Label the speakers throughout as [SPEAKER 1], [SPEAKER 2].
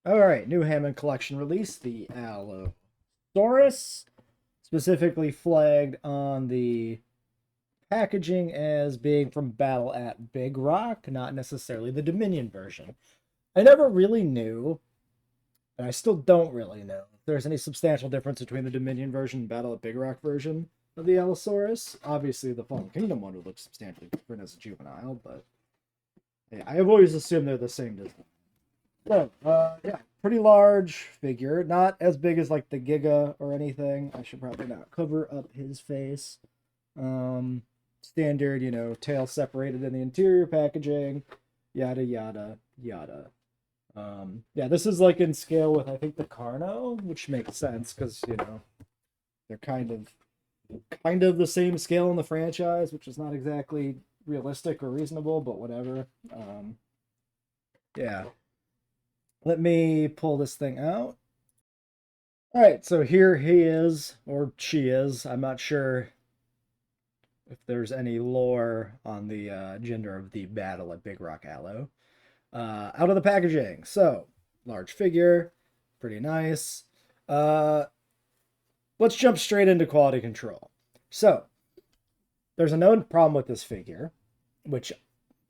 [SPEAKER 1] All right, new Hammond collection release, the Allosaurus, specifically flagged on the packaging as being from Battle at Big Rock, not necessarily the Dominion version. I never really knew, and I still don't really know, if there's any substantial difference between the Dominion version and Battle at Big Rock version of the Allosaurus. Obviously, the Fallen Kingdom one would look substantially different as a juvenile, but yeah, I have always assumed they're the same design. So, yeah, pretty large figure. Not as big as like the Giga or anything. I should probably not cover up his face. Standard, tail separated in the interior packaging, yada yada yada. Yeah, this is like in scale with I think the Carno, which makes sense because they're kind of the same scale in the franchise, which is not exactly realistic or reasonable, but whatever. Yeah, let me pull this thing out. All right, so here he is, or she is. I'm not sure if there's any lore on the gender of the battle at Big Rock Allo. Out of the packaging. So, large figure, pretty nice. Uh, let's jump straight into quality control. So, there's a known problem with this figure, which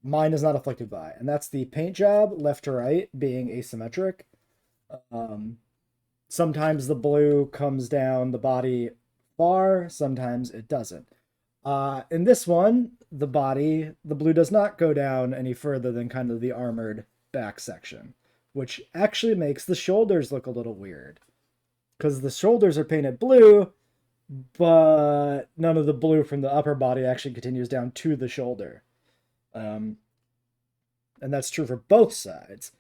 [SPEAKER 1] mine is not afflicted by, and that's the paint job left to right being asymmetric. Um, Sometimes the blue comes down the body far, sometimes it doesn't. In this one, the blue does not go down any further than kind of the armored back section, which actually makes the shoulders look a little weird. Because the shoulders are painted blue, but none of the blue from the upper body actually continues down to the shoulder. Um, and that's true for both sides.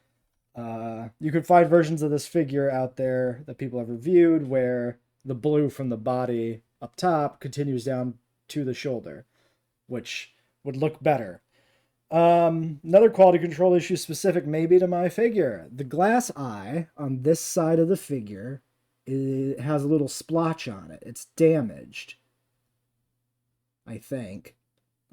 [SPEAKER 1] You can find versions of this figure out there that people have reviewed where the blue from the body up top continues down to the shoulder, which would look better. Another quality control issue specific maybe to my figure. The glass eye on this side of the figure has a little splotch on it. It's damaged, I think.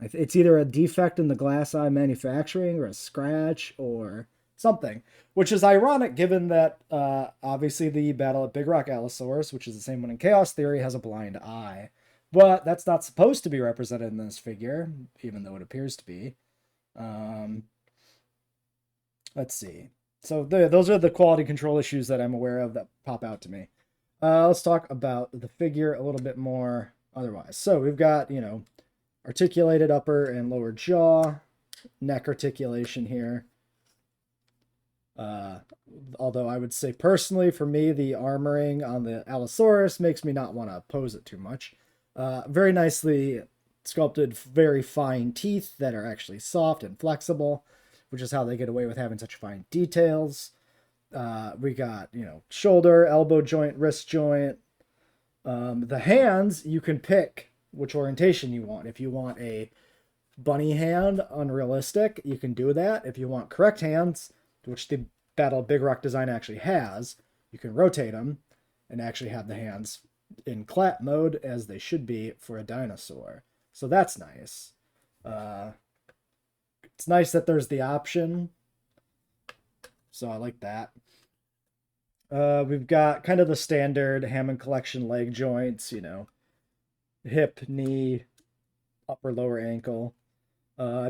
[SPEAKER 1] It's either a defect in the glass eye manufacturing or a scratch or something, which is ironic given that obviously the battle at Big Rock Allosaurus, which is the same one in Chaos Theory, has a blind eye. But that's not supposed to be represented in this figure, even though it appears to be. Um, let's see. So those are the quality control issues that I'm aware of that pop out to me. Let's talk about the figure a little bit more otherwise. So we've got, articulated upper and lower jaw, neck articulation here. Uh, Although I would say personally, for me, the armoring on the Allosaurus makes me not want to pose it too much. Very nicely sculpted, very fine teeth that are actually soft and flexible, which is how they get away with having such fine details. We got, shoulder, elbow joint, wrist joint. The hands, you can pick which orientation you want. If you want a bunny hand, unrealistic, you can do that. If you want correct hands, which the Battle of Big Rock design actually has, you can rotate them and actually have the hands in clap mode as they should be for a dinosaur. So that's nice. Uh, it's nice that there's the option. So I like that. We've got kind of the standard Hammond collection leg joints, hip, knee, upper, lower ankle.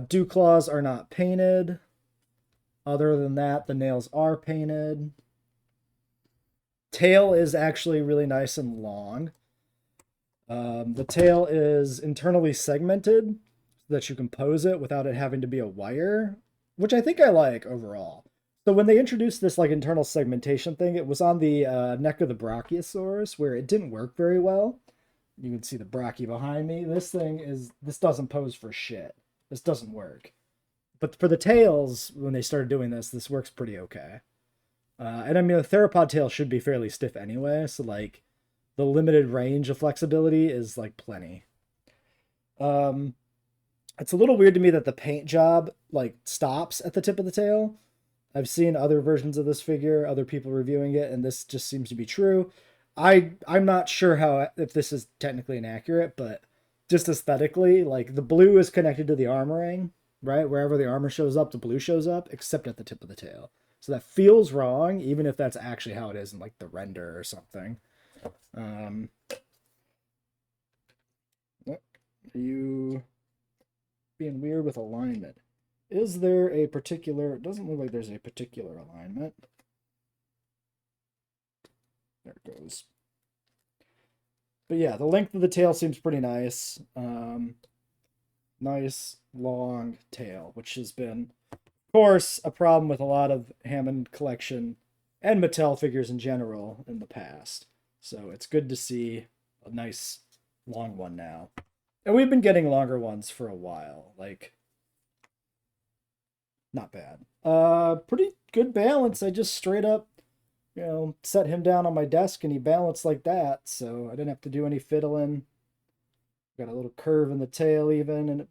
[SPEAKER 1] Dew claws are not painted. Other than that, the nails are painted. Tail is actually really nice and long. The tail is internally segmented so that you can pose it without it having to be a wire, which I think I like overall. So when they introduced this like internal segmentation thing, it was on the neck of the Brachiosaurus where it didn't work very well. You can see the brachii behind me. This doesn't pose for shit. This doesn't work. But for the tails, when they started doing this works pretty okay. And I mean, the theropod tail should be fairly stiff anyway, so like the limited range of flexibility is like plenty. Um, it's a little weird to me that the paint job like stops at the tip of the tail. I've seen other versions of this figure, other people reviewing it, and this just seems to be true. I'm not sure how if this is technically inaccurate, but just aesthetically, like the blue is connected to the armoring, right? Wherever the armor shows up, the blue shows up, except at the tip of the tail. So that feels wrong, even if that's actually how it is in like the render or something. Are you being weird with alignment? Is there a particular... It doesn't look like there's a particular alignment. There it goes. But yeah, the length of the tail seems pretty nice. Nice long tail, which has been, of course, a problem with a lot of Hammond collection and Mattel figures in general in the past. So it's good to see a nice long one now. And we've been getting longer ones for a while. Like, not bad. Pretty good balance. I just straight up, set him down on my desk and he balanced like that. So I didn't have to do any fiddling. Got a little curve in the tail even, and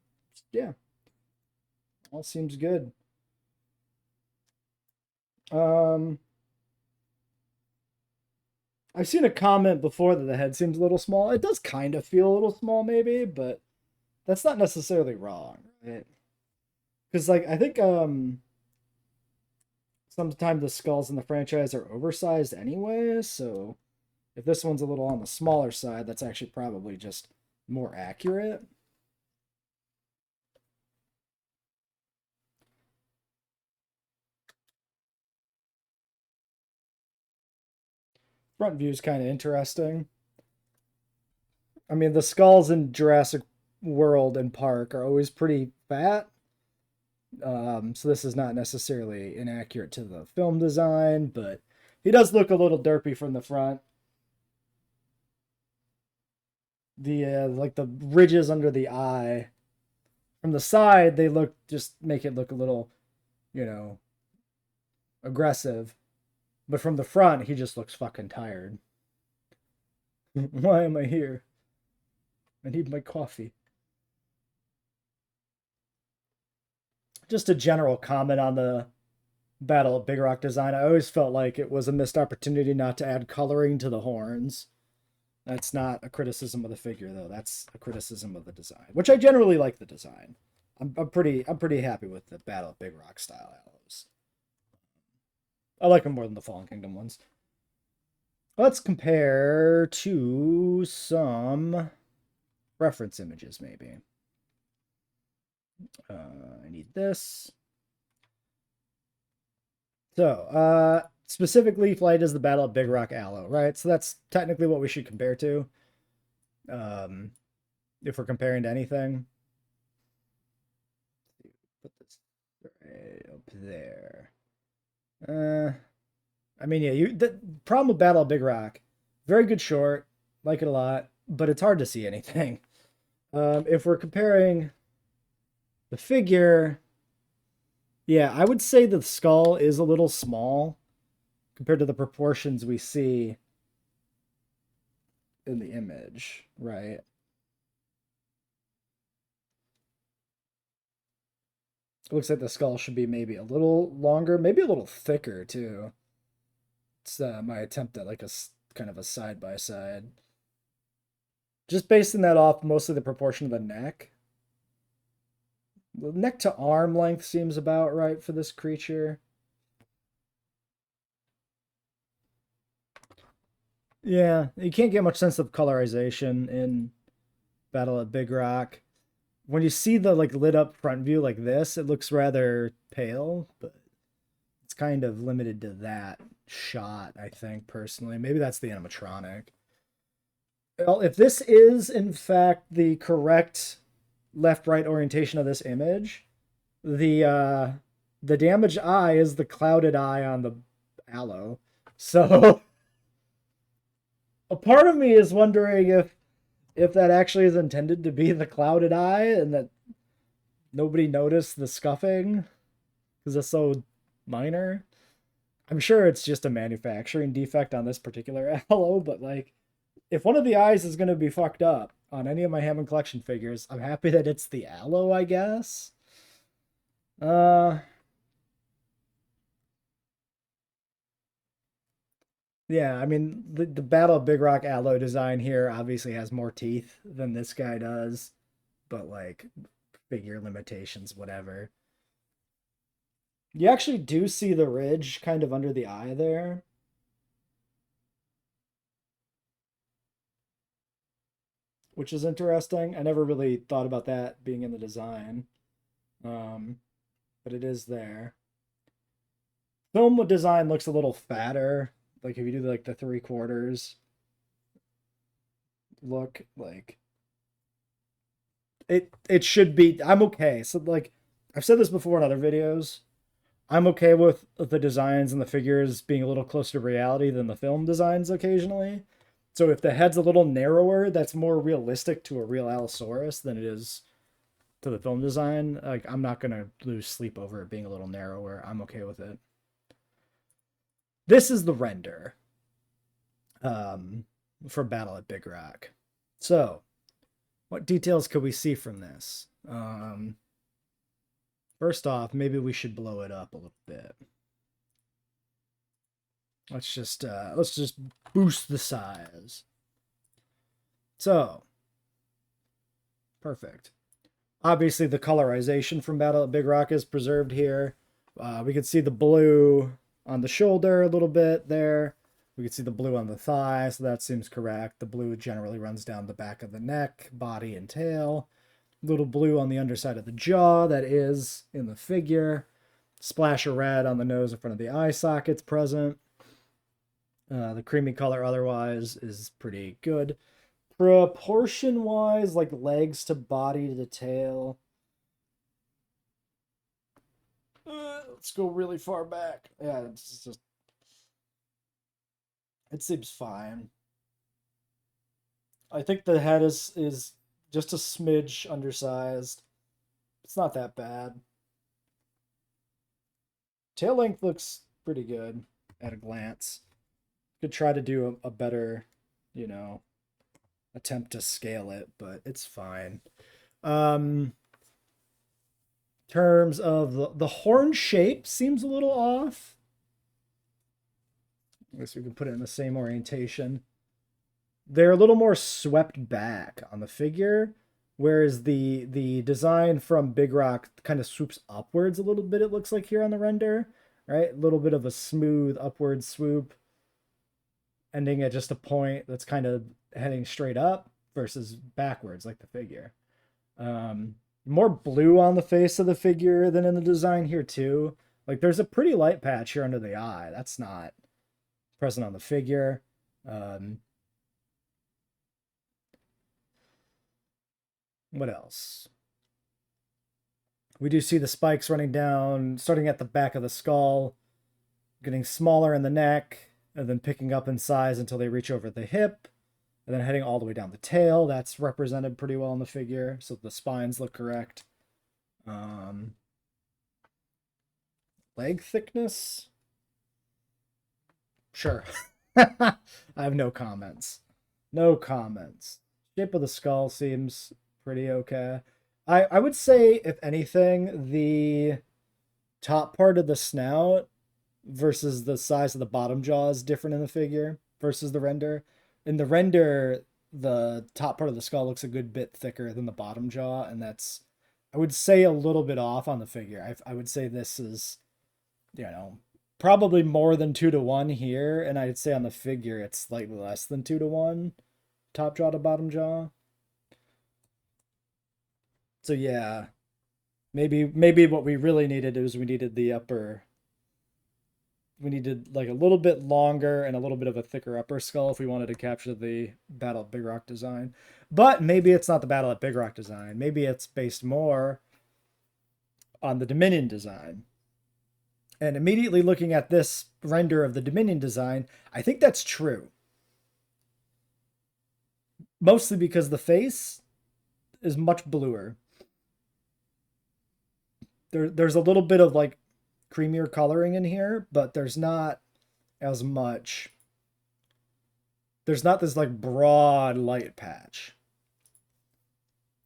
[SPEAKER 1] yeah, all seems good. I've seen a comment before that the head seems a little small. It does kind of feel a little small, maybe, but that's not necessarily wrong, right? Because like I think sometimes the skulls in the franchise are oversized anyway, so if this one's a little on the smaller side, that's actually probably just more accurate. Front view is kind of interesting. I mean, the skulls in Jurassic World and Park are always pretty fat. So this is not necessarily inaccurate to the film design, but he does look a little derpy from the front. The like the ridges under the eye from the side, they make it look a little, aggressive. But from the front, he just looks fucking tired. Why am I here? I need my coffee. Just a general comment on the Battle of Big Rock design. I always felt like it was a missed opportunity not to add coloring to the horns. That's not a criticism of the figure, though. That's a criticism of the design, which I generally like the design. I'm pretty happy with the Battle of Big Rock style Allos. I like them more than the Fallen Kingdom ones. Let's compare to some reference images, maybe. I need this. So, specifically, Flight is the Battle of Big Rock Allo, right? So that's technically what we should compare to. If we're comparing to anything. Put this right up there. I mean, yeah, the problem with Battle of Big Rock, very good short, like it a lot, but it's hard to see anything. If we're comparing the figure, yeah, I would say the skull is a little small compared to the proportions we see in the image, right? It looks like the skull should be maybe a little longer, maybe a little thicker too. It's my attempt at like a kind of a side by side. Just basing that off mostly the proportion of the neck. The neck to arm length seems about right for this creature. Yeah, you can't get much sense of colorization in Battle at Big Rock. When you see the like lit up front view like this, it looks rather pale, but it's kind of limited to that shot, I think, personally. Maybe that's the animatronic. Well, if this is in fact the correct left-right orientation of this image, the damaged eye is the clouded eye on the Allo. So a part of me is wondering if that actually is intended to be the clouded eye and that nobody noticed the scuffing because it's so minor. I'm sure it's just a manufacturing defect on this particular Allo, but like, if one of the eyes is going to be fucked up on any of my Hammond collection figures, I'm happy that it's the Allo, I guess. Yeah, I mean, the Battle of Big Rock Allo design here obviously has more teeth than this guy does, but like, figure limitations, whatever. You actually do see the ridge kind of under the eye there. Which is interesting. I never really thought about that being in the design. But it is there. Film design looks a little fatter. Like if you do like the 3/4 look, like it should be. I'm okay. So like I've said this before in other videos. I'm okay with the designs and the figures being a little closer to reality than the film designs occasionally. So if the head's a little narrower, that's more realistic to a real Allosaurus than it is to the film design. Like I'm not gonna lose sleep over it being a little narrower. I'm okay with it. This is the render for Battle at Big Rock. So, what details could we see from this? First off, maybe we should blow it up a little bit. Let's just boost the size. So, perfect. Obviously, the colorization from Battle at Big Rock is preserved here. We can see the blue on the shoulder a little bit there. We can see the blue on the thigh, so that seems correct. The blue generally runs down the back of the neck, body, and tail. Little blue on the underside of the jaw, that is in the figure. Splash of red on the nose in front of the eye sockets present. The creamy color otherwise is pretty good. Proportion-wise, like legs to body to tail. Let's go really far back. Yeah, it's just... It seems fine. I think the head is just a smidge undersized. It's not that bad. Tail length looks pretty good at a glance. Could try to do a better, you know, attempt to scale it, but it's fine. Terms of the horn shape seems a little off. I guess we can put it in the same orientation. They're a little more swept back on the figure, whereas the design from Big Rock kind of swoops upwards a little bit, it looks like here on the render, right? A little bit of a smooth upward swoop, ending at just a point that's kind of heading straight up versus backwards like the figure. More blue on the face of the figure than in the design here too. Like there's a pretty light patch here under the eye. That's not present on the figure. What else? We do see the spikes running down, starting at the back of the skull, getting smaller in the neck, and then picking up in size until they reach over the hip, and then heading all the way down the tail. That's represented pretty well in the figure, so the spines look correct. Leg thickness? Sure. I have no comments. No comments. Shape of the skull seems pretty okay. I would say, if anything, the top part of the snout versus the size of the bottom jaw is different in the figure versus the render. In the render, the top part of the skull looks a good bit thicker than the bottom jaw, and that's, I would say, a little bit off on the figure. I would say this is, you know, probably more than 2-to-1 here, and I'd say on the figure it's slightly less than 2-to-1, top jaw to bottom jaw. So yeah, maybe what we really needed is we needed the upper. We needed like a little bit longer and a little bit of a thicker upper skull if we wanted to capture the Battle at Big Rock design. But maybe it's not the Battle at Big Rock design. Maybe it's based more on the Dominion design. And immediately looking at this render of the Dominion design, I think that's true. Mostly because the face is much bluer. There's a little bit of like creamier coloring in here, but there's not as much. There's not this like broad light patch.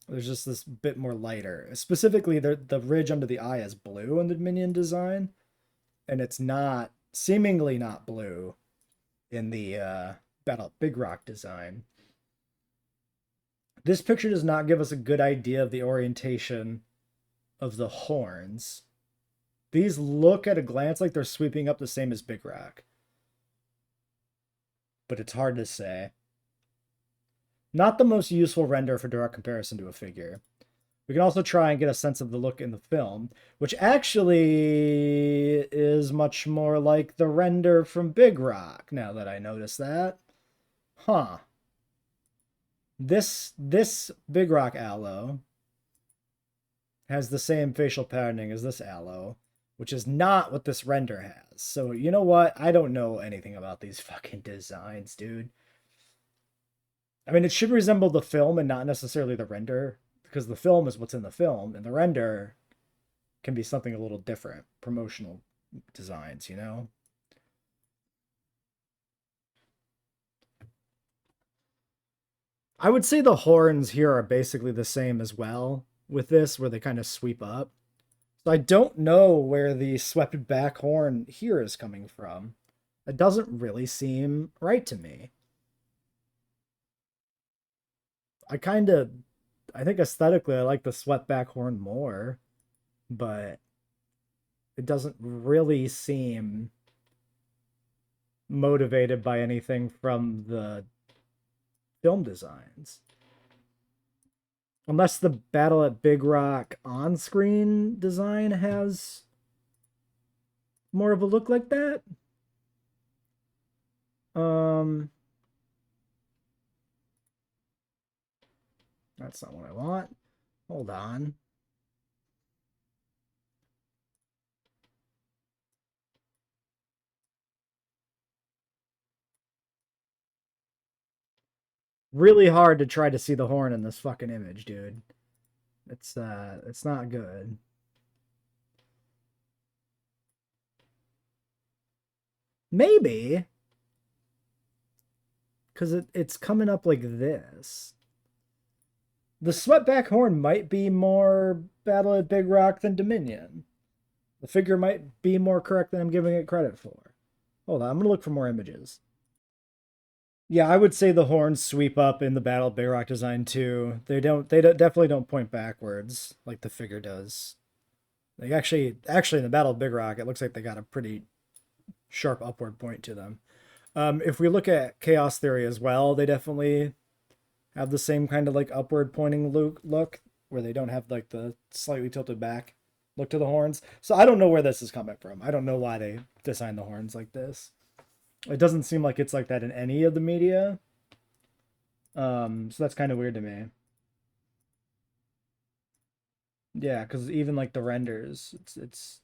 [SPEAKER 1] There's just this bit more lighter. Specifically, the ridge under the eye is blue in the Dominion design, and it's not, seemingly not blue in the Battle Big Rock design. This picture does not give us a good idea of the orientation of the horns. These look at a glance like they're sweeping up the same as Big Rock. But it's hard to say. Not the most useful render for direct comparison to a figure. We can also try and get a sense of the look in the film, which actually is much more like the render from Big Rock, now that I notice that. Huh. This Big Rock Allo has the same facial patterning as this Allo, which is not what this render has. So, you know what? I don't know anything about these fucking designs, dude. I mean, it should resemble the film and not necessarily the render, because the film is what's in the film, and the render can be something a little different. Promotional designs, you know? I would say the horns here are basically the same as well with this, where they kind of sweep up. So I don't know where the swept back horn here is coming from. It doesn't really seem right to me. I think aesthetically I like the swept back horn more, but it doesn't really seem motivated by anything from the film designs. Unless the Battle at Big Rock on-screen design has more of a look like that. That's not what I want. Hold on. Really hard to try to see the horn in this fucking image, dude. It's not good. Maybe. Because it's coming up like this. The swept-back horn might be more Battle at Big Rock than Dominion. The figure might be more correct than I'm giving it credit for. Hold on, I'm going to look for more images. Yeah, I would say the horns sweep up in the Battle at Big Rock design too. They definitely don't point backwards like the figure does. Like actually in the Battle of Big Rock, it looks like they got a pretty sharp upward point to them. If we look at Chaos Theory as well, they definitely have the same kind of like upward pointing look where they don't have like the slightly tilted back look to the horns. So I don't know where this is coming from. I don't know why they designed the horns like this. It doesn't seem like it's like that in any of the media. So that's kind of weird to me. Yeah, because even like the renders, it's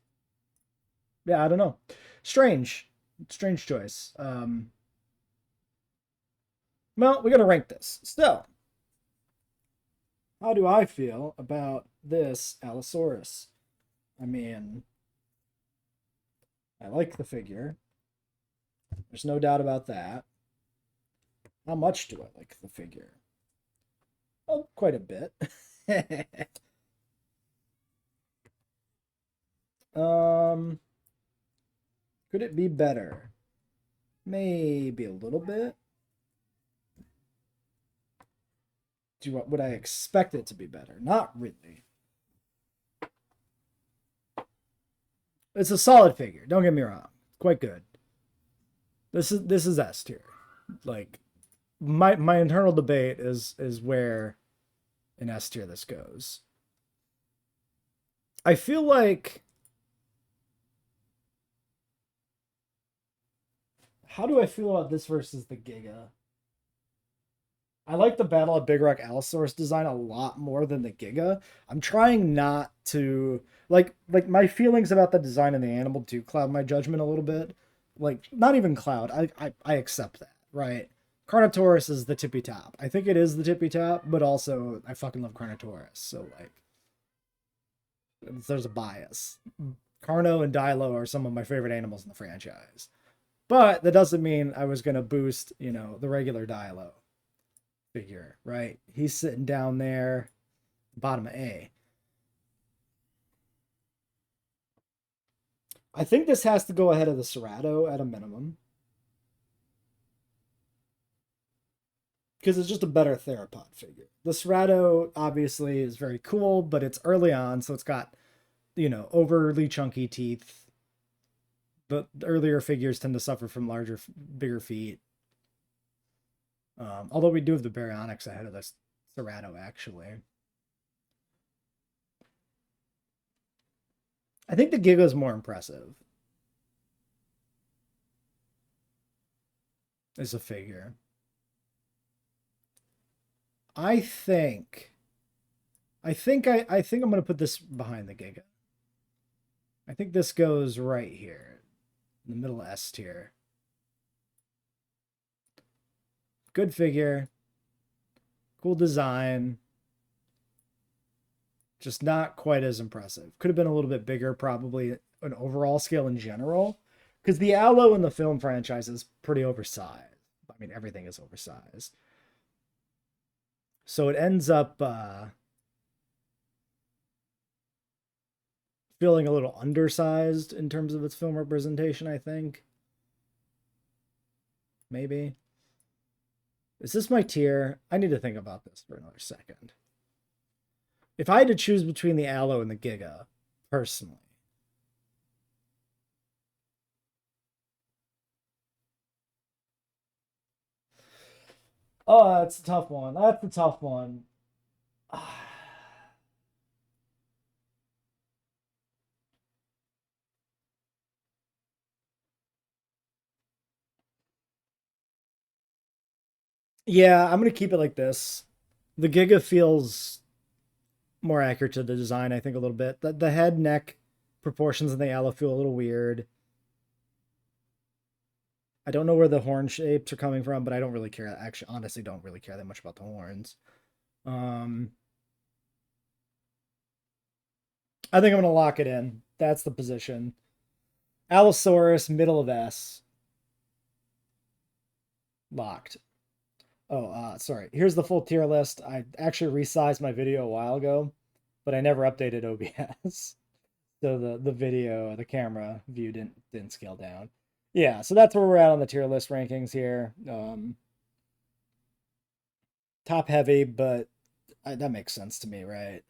[SPEAKER 1] yeah, I don't know. Strange choice. Well, we're gonna rank this. So, how do I feel about this Allosaurus? I mean, I like the figure. There's no doubt about that. How much do I like the figure? Oh, quite a bit. Could it be better? Maybe a little bit. Would I expect it to be better? Not really. It's a solid figure. Don't get me wrong. Quite good. This is S tier. Like my internal debate is where in S tier this goes. I feel like how do I feel about this versus the Giga? I like the Battle of Big Rock Allosaurus design a lot more than the Giga. I'm trying not to like my feelings about the design of the animal do cloud my judgment a little bit. Like not even cloud. I accept that, right? Carnotaurus is the tippy top. I think it is the tippy top, but also I fucking love Carnotaurus. So like there's a bias. Carno and Dilo are some of my favorite animals in the franchise. But that doesn't mean I was gonna boost, the regular Dilo figure, right? He's sitting down there, bottom of A. I think this has to go ahead of the Cerato at a minimum. Because it's just a better theropod figure. The Cerato obviously is very cool, but it's early on, so it's got overly chunky teeth. The earlier figures tend to suffer from bigger feet. Although we do have the baryonyx ahead of this Cerato, actually. I think the Giga's more impressive as a figure. I think I'm gonna put this behind the Giga. I think this goes right here, in the middle S tier. Good figure, cool design, just not quite as impressive. Could have been a little bit bigger, probably an overall scale in general, because the Allo in the film franchise is pretty oversized. I mean, everything is oversized. So it ends up feeling a little undersized in terms of its film representation, I think. Maybe. Is this my tier? I need to think about this for another second. If I had to choose between the Allo and the Giga, personally, oh, that's a tough one. That's a tough one. Yeah, I'm gonna keep it like this. The Giga feels more accurate to the design, I think, a little bit. The head neck proportions in the Allo feel a little weird. I don't know where the horn shapes are coming from, but I don't really care. Actually, honestly, don't really care that much about the horns. I think I'm gonna lock it in. That's the position. Allosaurus, middle of S. Locked. Oh, sorry. Here's the full tier list. I actually resized my video a while ago, but I never updated OBS. So the video, the camera view didn't scale down. Yeah, so that's where we're at on the tier list rankings here. Top heavy, but that makes sense to me, right?